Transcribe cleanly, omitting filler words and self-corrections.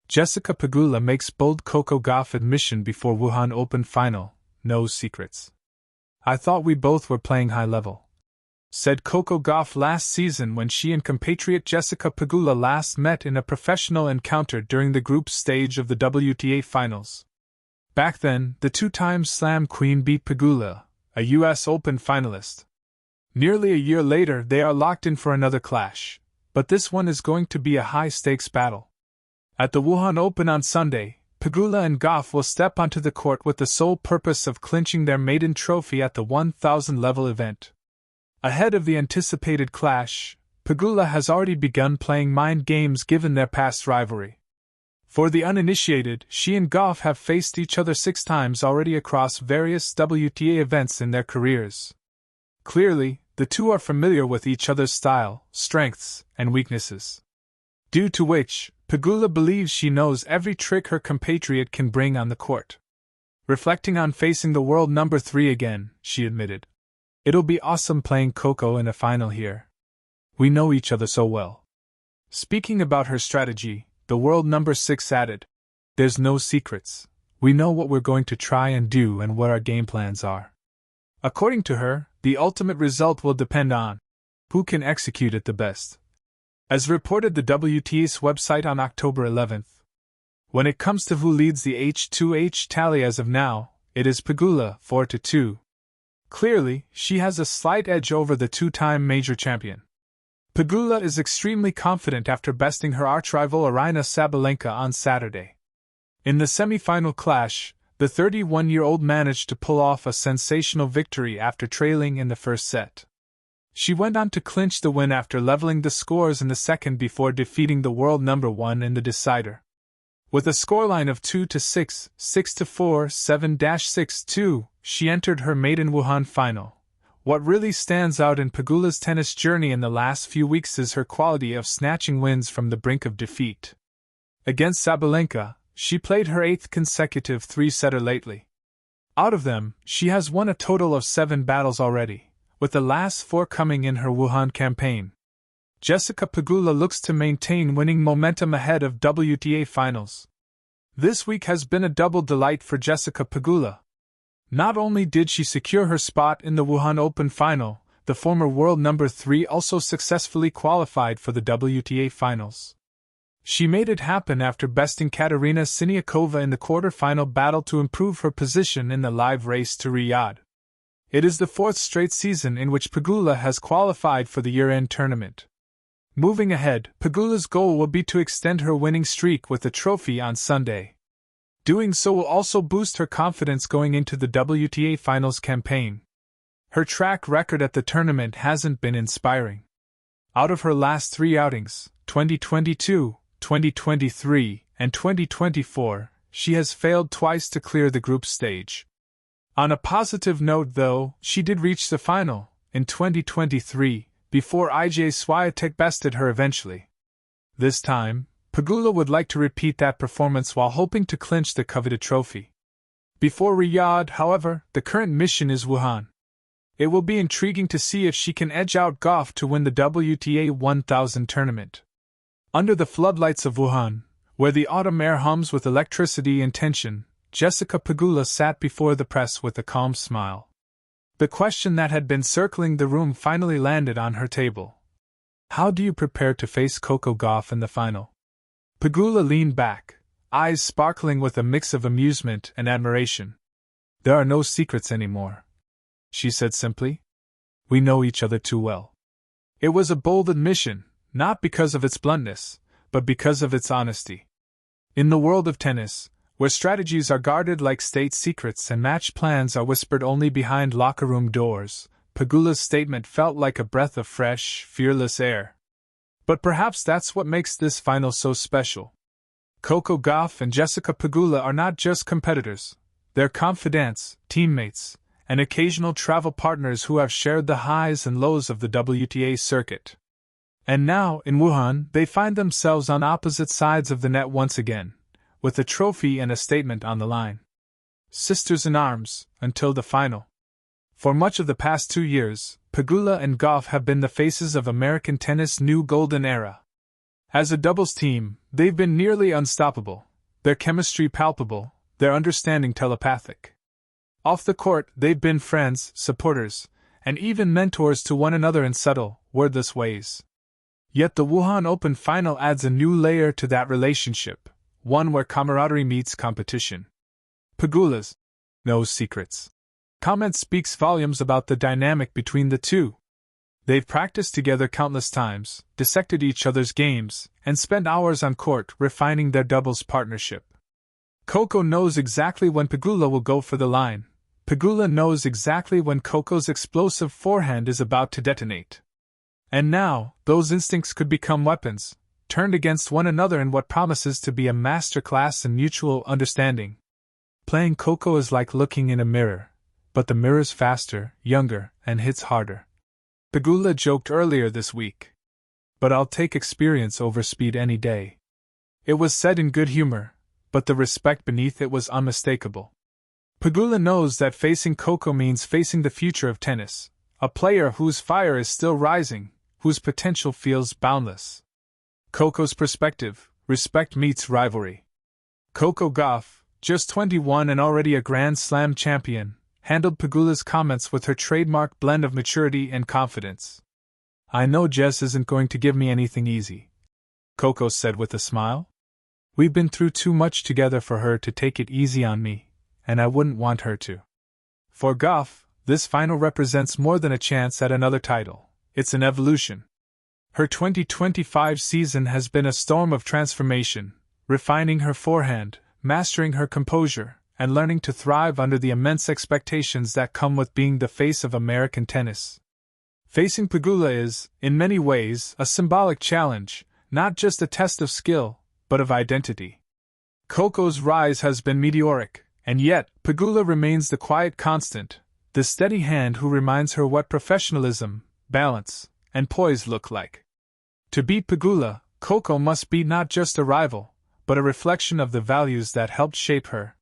Jessica Pegula makes bold Coco Gauff admission before Wuhan Open Final, no secrets. I thought we both were playing high level, said Coco Gauff last season when she and compatriot Jessica Pegula last met in a professional encounter during the group stage of the WTA Finals. Back then, the two-time Slam Queen beat Pegula, a US Open finalist. Nearly a year later, they are locked in for another clash, but this one is going to be a high-stakes battle. At the Wuhan Open on Sunday, Pegula and Gauff will step onto the court with the sole purpose of clinching their maiden trophy at the 1,000-level event. Ahead of the anticipated clash, Pegula has already begun playing mind games given their past rivalry. For the uninitiated, she and Gauff have faced each other 6 times already across various WTA events in their careers. Clearly, the two are familiar with each other's style, strengths, and weaknesses. Due to which, Pegula believes she knows every trick her compatriot can bring on the court. Reflecting on facing the world number 3 again, she admitted, "It'll be awesome playing Coco in a final here. We know each other so well." Speaking about her strategy, the world number 6 added, "There's no secrets. We know what we're going to try and do and what our game plans are." According to her, the ultimate result will depend on who can execute it the best. As reported the WTA's website on October 11th. When it comes to who leads the H2H tally as of now, it is Pegula, 4-2. Clearly, she has a slight edge over the two-time major champion. Pegula is extremely confident after besting her arch-rival Aryna Sabalenka on Saturday. In the semi-final clash, the 31-year-old managed to pull off a sensational victory after trailing in the first set. She went on to clinch the win after leveling the scores in the second before defeating the world number 1 in the decider. With a scoreline of 2-6, 6-4, 7-6-2, she entered her maiden Wuhan final. What really stands out in Pegula's tennis journey in the last few weeks is her quality of snatching wins from the brink of defeat. Against Sabalenka, she played her 8th consecutive 3-setter lately. Out of them, she has won a total of 7 battles already, with the last 4 coming in her Wuhan campaign. Jessica Pegula looks to maintain winning momentum ahead of WTA finals. This week has been a double delight for Jessica Pegula. Not only did she secure her spot in the Wuhan Open Final, the former world number 3 also successfully qualified for the WTA finals. She made it happen after besting Katerina Siniakova in the quarter-final battle to improve her position in the live race to Riyadh. It is the 4th straight season in which Pegula has qualified for the year-end tournament. Moving ahead, Pegula's goal will be to extend her winning streak with the trophy on Sunday. Doing so will also boost her confidence going into the WTA Finals campaign. Her track record at the tournament hasn't been inspiring. Out of her last 3 outings, 2022, 2023, and 2024, she has failed twice to clear the group stage. On a positive note though, she did reach the final, in 2023, before Iga Swiatek bested her eventually. This time, Pegula would like to repeat that performance while hoping to clinch the coveted trophy. Before Riyadh, however, the current mission is Wuhan. It will be intriguing to see if she can edge out Gauff to win the WTA 1000 tournament. Under the floodlights of Wuhan, where the autumn air hums with electricity and tension, Jessica Pegula sat before the press with a calm smile. The question that had been circling the room finally landed on her table. How do you prepare to face Coco Gauff in the final? Pegula leaned back, eyes sparkling with a mix of amusement and admiration. There are no secrets anymore, she said simply. We know each other too well. It was a bold admission, not because of its bluntness, but because of its honesty. In the world of tennis, where strategies are guarded like state secrets and match plans are whispered only behind locker room doors, Pegula's statement felt like a breath of fresh, fearless air. But perhaps that's what makes this final so special. Coco Gauff and Jessica Pegula are not just competitors, they're confidants, teammates, and occasional travel partners who have shared the highs and lows of the WTA circuit. And now, in Wuhan, they find themselves on opposite sides of the net once again, with a trophy and a statement on the line. Sisters in arms, until the final. For much of the past 2 years, Pegula and Gauff have been the faces of American tennis' new golden era. As a doubles team, they've been nearly unstoppable, their chemistry palpable, their understanding telepathic. Off the court, they've been friends, supporters, and even mentors to one another in subtle, wordless ways. Yet the Wuhan Open Final adds a new layer to that relationship, one where camaraderie meets competition. Pegula's "no secrets" comment speaks volumes about the dynamic between the two. They've practiced together countless times, dissected each other's games, and spent hours on court refining their doubles partnership. Coco knows exactly when Pegula will go for the line. Pegula knows exactly when Coco's explosive forehand is about to detonate. And now, those instincts could become weapons, turned against one another in what promises to be a masterclass in mutual understanding. Playing Coco is like looking in a mirror, but the mirror's faster, younger, and hits harder. Pegula joked earlier this week. But I'll take experience over speed any day. It was said in good humor, but the respect beneath it was unmistakable. Pegula knows that facing Coco means facing the future of tennis, a player whose fire is still rising, whose potential feels boundless. Coco's perspective: respect meets rivalry. Coco Gauff, just 21 and already a Grand Slam champion, handled Pegula's comments with her trademark blend of maturity and confidence. "I know Jess isn't going to give me anything easy," Coco said with a smile. "We've been through too much together for her to take it easy on me, and I wouldn't want her to." For Gauff, this final represents more than a chance at another title. It's an evolution. Her 2025 season has been a storm of transformation, refining her forehand, mastering her composure, and learning to thrive under the immense expectations that come with being the face of American tennis. Facing Pegula is, in many ways, a symbolic challenge, not just a test of skill, but of identity. Coco's rise has been meteoric, and yet, Pegula remains the quiet constant, the steady hand who reminds her what professionalism, balance, and poise look like. To beat Pegula, Coco must be not just a rival, but a reflection of the values that helped shape her,